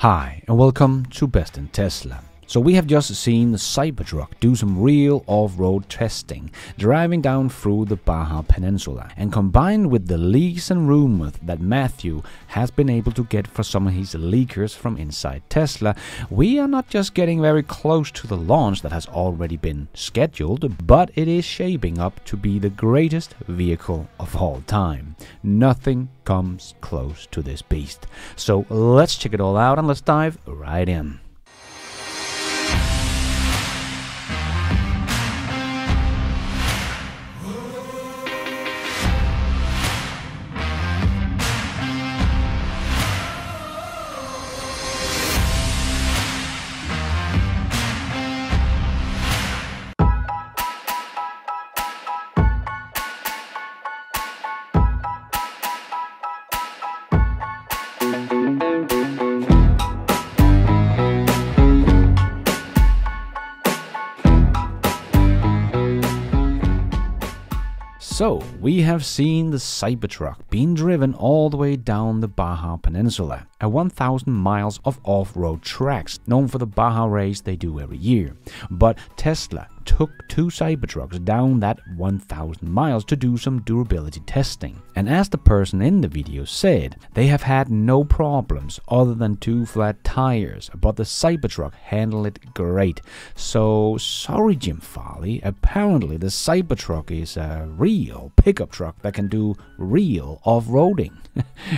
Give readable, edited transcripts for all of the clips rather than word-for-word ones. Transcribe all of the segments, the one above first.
Hi and welcome to Best in Tesla. So we have just seen the Cybertruck do some real off-road testing, driving down through the Baja Peninsula, and combined with the leaks and rumors that Matthew has been able to get for some of his leakers from inside Tesla, we are not just getting very close to the launch that has already been scheduled, but it is shaping up to be the greatest vehicle of all time. Nothing comes close to this beast. So let's check it all out and let's dive right in. So, we have seen the Cybertruck being driven all the way down the Baja Peninsula, at 1,000 miles of off-road tracks, known for the Baja race they do every year. But Tesla took two Cybertrucks down that 1,000 miles to do some durability testing. And as the person in the video said, they have had no problems other than two flat tires, but the Cybertruck handled it great. So sorry Jim Farley, apparently the Cybertruck is a real pickup truck that can do real off-roading.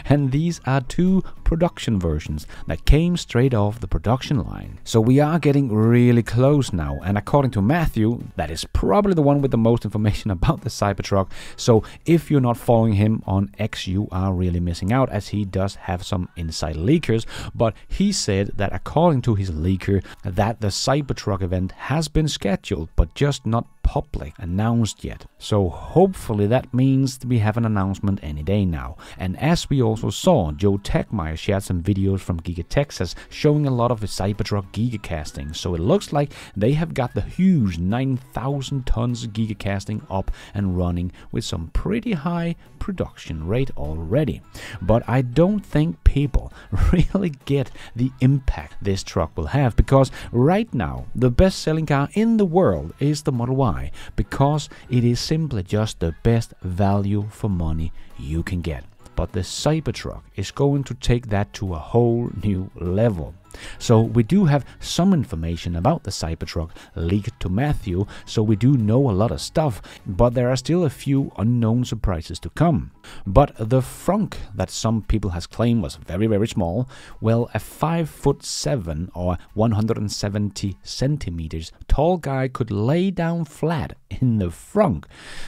And these are two production versions that came straight off the production line. So we are getting really close now, and according to Matthew, that is probably the one with the most information about the Cybertruck. So if you're not following him on X, you are really missing out, as he does have some inside leakers. But he said that according to his leaker, that the Cybertruck event has been scheduled, but just not public announced yet. So hopefully that means we have an announcement any day now. And as we also saw, Joe Techmeyer shared some videos from Giga Texas showing a lot of the Cybertruck gigacasting. So it looks like they have got the huge 9,000 tons gigacasting up and running with some pretty high production rate already. But I don't think people really get the impact this truck will have, because right now the best selling car in the world is the Model Y, because it is simply just the best value for money you can get. But the Cybertruck is going to take that to a whole new level. So we do have some information about the Cybertruck leaked to Matthew, so we do know a lot of stuff, but there are still a few unknown surprises to come. But the frunk that some people has claimed was very small, well, a 5'7" or 170 centimeters tall guy could lay down flat in the frunk.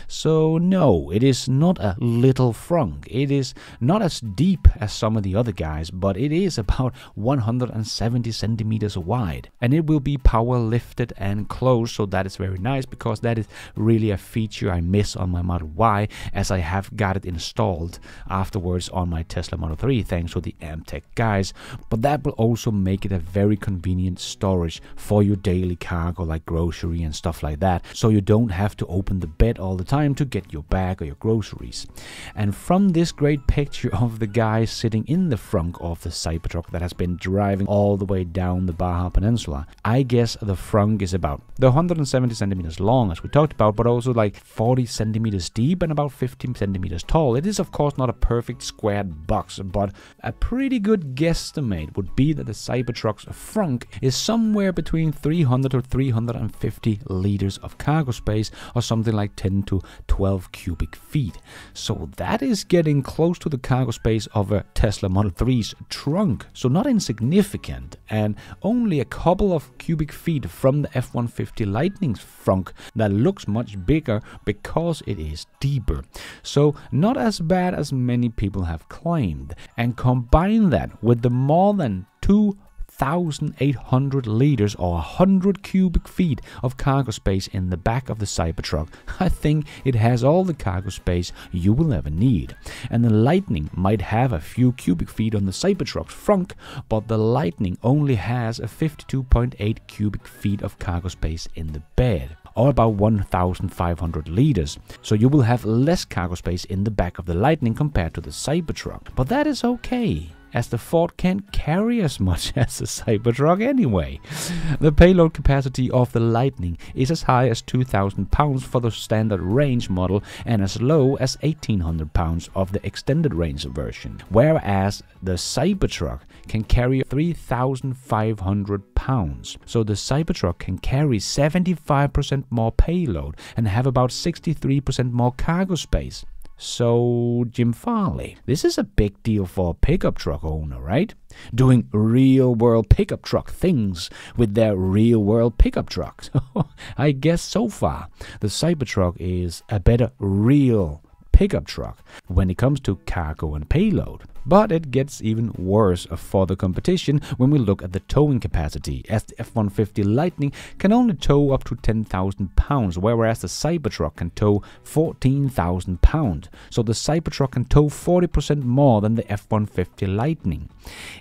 So no, it is not a little frunk. It is not as deep as some of the other guys, but it is about 170 centimeters wide, and it will be power lifted and closed, so that is very nice, because that is really a feature I miss on my Model Y, as I have got it installed afterwards on my Tesla Model 3 thanks to the Amtech guys. But that will also make it a very convenient storage for your daily cargo like grocery and stuff like that, so you don't have to open the bed all the time to get your bag or your groceries. And from this great picture of the guy sitting in the frunk of the Cybertruck that has been driving all the way down the Baja Peninsula, I guess the frunk is about the 170 centimeters long as we talked about, but also like 40 centimeters deep and about 15 centimeters tall. It is of course not a perfect squared box, but a pretty good guesstimate would be that the Cybertruck's frunk is somewhere between 300 to 350 liters of cargo space, or something like 10 to 12 cubic feet. So that is getting close to the cargo space of a Tesla Model 3's trunk, so not insignificant, and only a couple of cubic feet from the F-150 Lightning's frunk that looks much bigger because it is deeper. So not as bad as many people have claimed. And combine that with the more than 2,800 liters or 100 cubic feet of cargo space in the back of the Cybertruck, I think it has all the cargo space you will ever need. And the Lightning might have a few cubic feet on the Cybertruck's frunk, but the Lightning only has a 52.8 cubic feet of cargo space in the bed, or about 1,500 liters. So you will have less cargo space in the back of the Lightning compared to the Cybertruck. But that is okay. as the Ford can't carry as much as the Cybertruck anyway. The payload capacity of the Lightning is as high as 2,000 pounds for the standard range model and as low as 1,800 pounds of the extended range version, whereas the Cybertruck can carry 3,500 pounds. So the Cybertruck can carry 75% more payload and have about 63% more cargo space. So, Jim Farley, this is a big deal for a pickup truck owner, right? Doing real-world pickup truck things with their real-world pickup trucks. I guess so far, the Cybertruck is a better real pickup truck when it comes to cargo and payload. But it gets even worse for the competition when we look at the towing capacity, as the F-150 Lightning can only tow up to 10,000 pounds, whereas the Cybertruck can tow 14,000 pounds. So the Cybertruck can tow 40% more than the F-150 Lightning.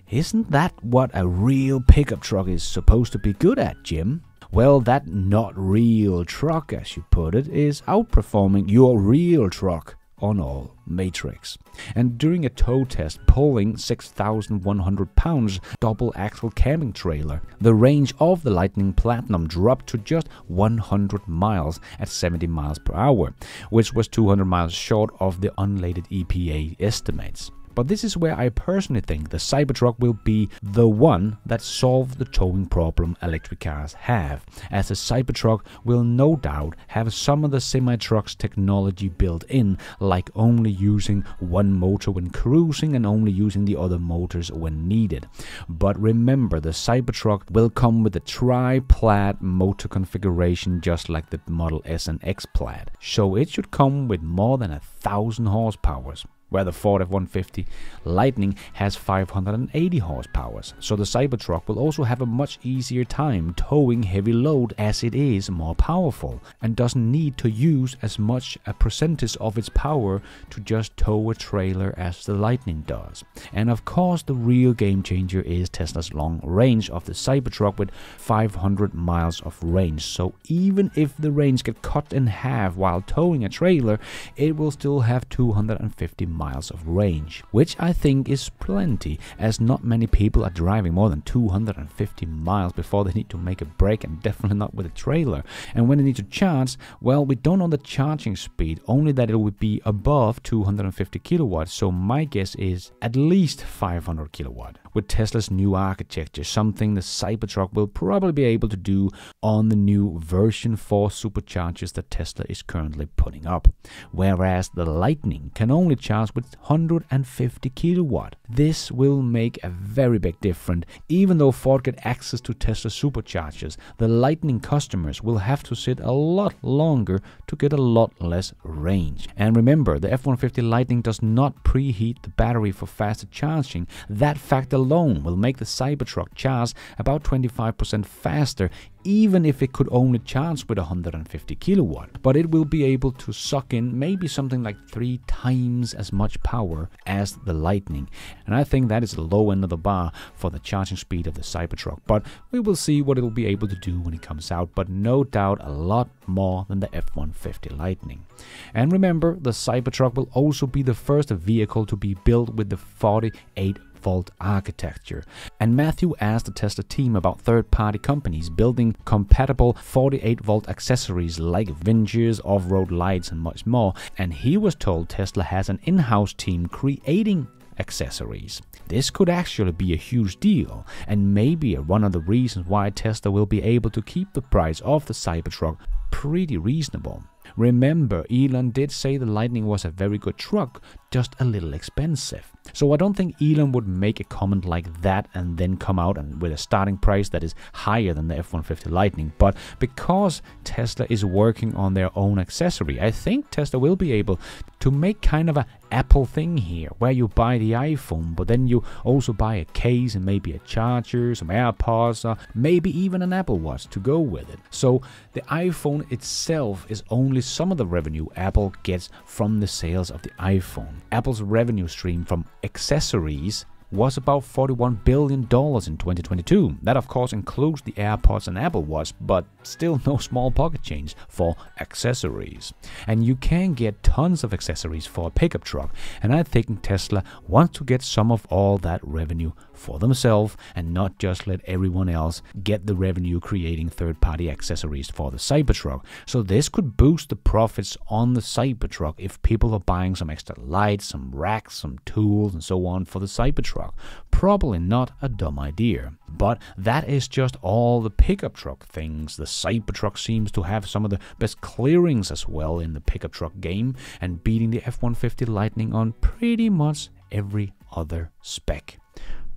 Isn't that what a real pickup truck is supposed to be good at, Jim? Well, that not real truck, as you put it, is outperforming your real truck on all matrix. And during a tow test pulling 6,100 pounds double axle camping trailer, the range of the Lightning Platinum dropped to just 100 miles at 70 miles per hour, which was 200 miles short of the unleaded EPA estimates. But this is where I personally think the Cybertruck will be the one that solves the towing problem electric cars have, as the Cybertruck will no doubt have some of the semi-truck's technology built in, like only using one motor when cruising and only using the other motors when needed. But remember, the Cybertruck will come with a tri-Plaid motor configuration just like the Model S and X Plaid, so it should come with more than 1,000 horsepower. Where the Ford F-150 Lightning has 580 horsepower, so the Cybertruck will also have a much easier time towing heavy load as it is more powerful and doesn't need to use as much a percentage of its power to just tow a trailer as the Lightning does. And of course, the real game changer is Tesla's long range of the Cybertruck with 500 miles of range. So even if the range gets cut in half while towing a trailer, it will still have 250 miles of range, which I think is plenty, as not many people are driving more than 250 miles before they need to make a break, and definitely not with a trailer. And when they need to charge, well, we don't know the charging speed, only that it would be above 250 kilowatts, so my guess is at least 500 kilowatt. With Tesla's new architecture, something the Cybertruck will probably be able to do on the new version 4 superchargers that Tesla is currently putting up, whereas the Lightning can only charge with 150 kilowatt. This will make a very big difference. Even though Ford get access to Tesla superchargers, the Lightning customers will have to sit a lot longer to get a lot less range. And remember, the F-150 Lightning does not preheat the battery for faster charging. That fact alone will make the Cybertruck charge about 25% faster, even if it could only charge with 150 kilowatt. But it will be able to suck in maybe something like 3 times as much power as the Lightning. And I think that is the low end of the bar for the charging speed of the Cybertruck. But we will see what it will be able to do when it comes out. But no doubt a lot more than the F-150 Lightning. And remember, the Cybertruck will also be the first vehicle to be built with the 48-volt architecture. And Matthew asked the Tesla team about third-party companies building compatible 48-volt accessories like winches, off-road lights and much more, and he was told Tesla has an in-house team creating accessories. This could actually be a huge deal, and maybe one of the reasons why Tesla will be able to keep the price of the Cybertruck pretty reasonable. Remember, Elon did say the Lightning was a very good truck, just a little expensive. So I don't think Elon would make a comment like that and then come out with a starting price that is higher than the F-150 Lightning. But because Tesla is working on their own accessory, I think Tesla will be able to make kind of a Apple thing here, where you buy the iPhone, but then you also buy a case and maybe a charger, some AirPods, or maybe even an Apple Watch to go with it. So the iPhone itself is only some of the revenue Apple gets from the sales of the iPhone. Apple's revenue stream from accessories was about $41 billion in 2022. That of course includes the AirPods and Apple Watch, but still no small pocket change for accessories. And you can get tons of accessories for a pickup truck, and I think Tesla wants to get some of all that revenue for themselves and not just let everyone else get the revenue creating third-party accessories for the Cybertruck. So this could boost the profits on the Cybertruck if people are buying some extra lights, some racks, some tools and so on for the Cybertruck. Probably not a dumb idea. But that is just all the pickup truck things. The Cybertruck seems to have some of the best clearings as well in the pickup truck game, and beating the F-150 Lightning on pretty much every other spec.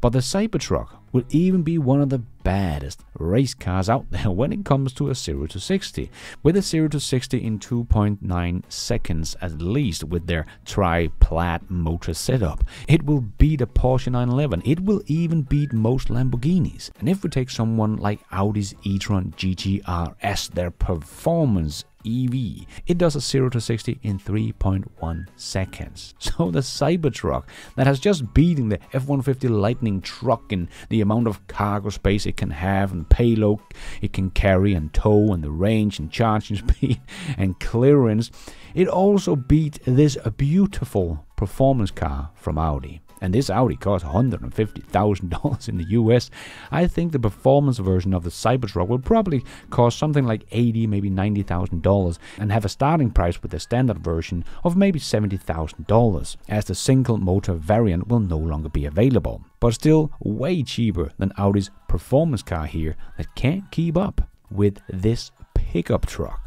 But the Cybertruck will even be one of the baddest race cars out there when it comes to a 0 to 60. With a 0 to 60 in 2.9 seconds at least with their tri-plat motor setup, it will beat a Porsche 911. It will even beat most Lamborghinis. And if we take someone like Audi's e-tron GT RS, their performance EV, it does a 0 to 60 in 3.1 seconds. So the Cybertruck that has just beaten the F-150 Lightning truck in the amount of cargo space it can have and payload it can carry and tow and the range and charging speed and clearance, it also beat this beautiful performance car from Audi. And this Audi costs $150,000 in the US. I think the performance version of the Cybertruck will probably cost something like $80,000, maybe $90,000, and have a starting price with the standard version of maybe $70,000, as the single motor variant will no longer be available. But still way cheaper than Audi's performance car here that can't keep up with this pickup truck.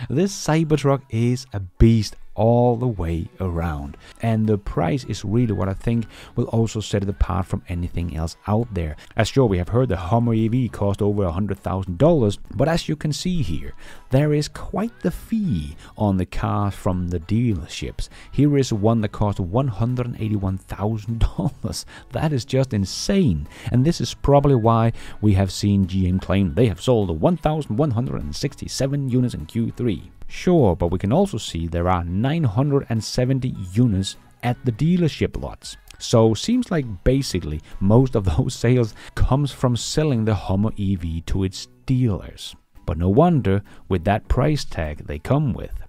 This Cybertruck is a beast all the way around, and the price is really what I think will also set it apart from anything else out there. As sure, we have heard the Hummer EV cost over $100,000, but as you can see here, there is quite the fee on the car from the dealerships. Here is one that cost $181,000. That is just insane, and this is probably why we have seen GM claim they have sold 1,167 units in Q3. Sure, but we can also see there are 970 units at the dealership lots. So seems like basically most of those sales comes from selling the Hummer EV to its dealers. But no wonder with that price tag they come with.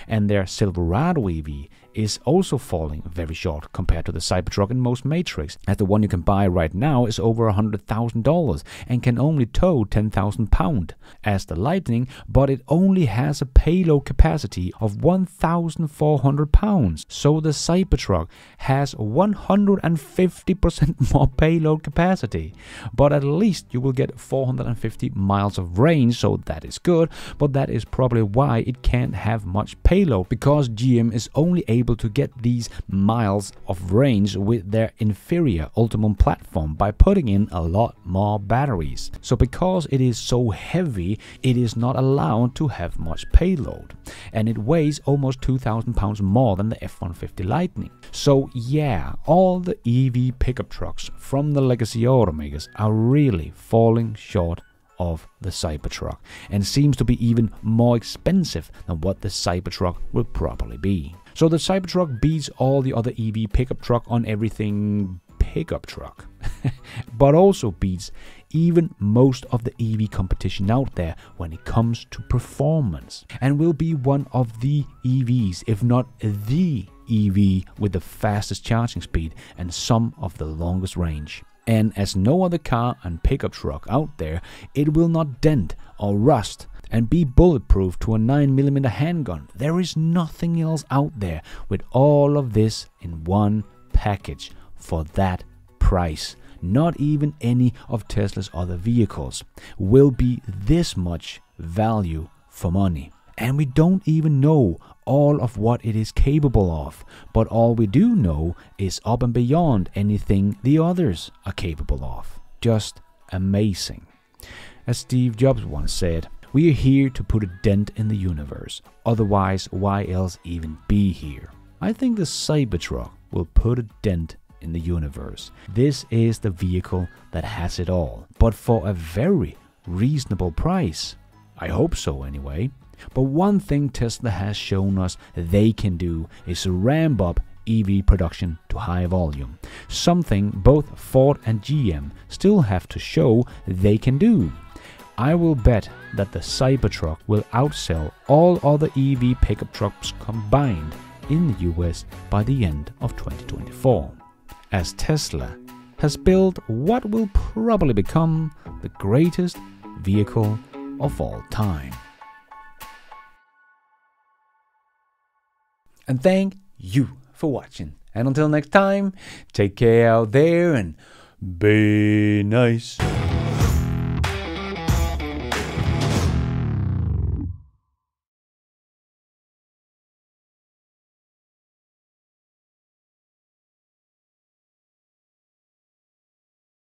And their Silverado EV is also falling very short compared to the Cybertruck in most metrics, as the one you can buy right now is over $100,000 and can only tow 10,000 pounds as the Lightning, but it only has a payload capacity of 1,400 pounds. So the Cybertruck has 150% more payload capacity, but at least you will get 450 miles of range, so that is good, but that is probably why it can't have much payload, because GM is only able to get these miles of range with their inferior Ultimum platform by putting in a lot more batteries. So because it is so heavy, it is not allowed to have much payload, and it weighs almost 2,000 pounds more than the F-150 Lightning. So yeah, all the EV pickup trucks from the legacy automakers are really falling short of the Cybertruck, and seems to be even more expensive than what the Cybertruck will probably be. So the Cybertruck beats all the other EV pickup truck on everything pickup truck, but also beats even most of the EV competition out there when it comes to performance, and will be one of the EVs, if not the EV, with the fastest charging speed and some of the longest range. And as no other car and pickup truck out there, it will not dent or rust and be bulletproof to a 9mm handgun. There is nothing else out there with all of this in one package for that price. Not even any of Tesla's other vehicles will be this much value for money. And we don't even know all of what it is capable of, but all we do know is up and beyond anything the others are capable of. Just amazing. As Steve Jobs once said, we are here to put a dent in the universe, otherwise why else even be here? I think the Cybertruck will put a dent in the universe. This is the vehicle that has it all, but for a very reasonable price. I hope so anyway. But one thing Tesla has shown us they can do is ramp up EV production to high volume, something both Ford and GM still have to show they can do. I will bet that the Cybertruck will outsell all other EV pickup trucks combined in the US by the end of 2024, as Tesla has built what will probably become the greatest vehicle of all time. And thank you for watching. And until next time, take care out there and be nice.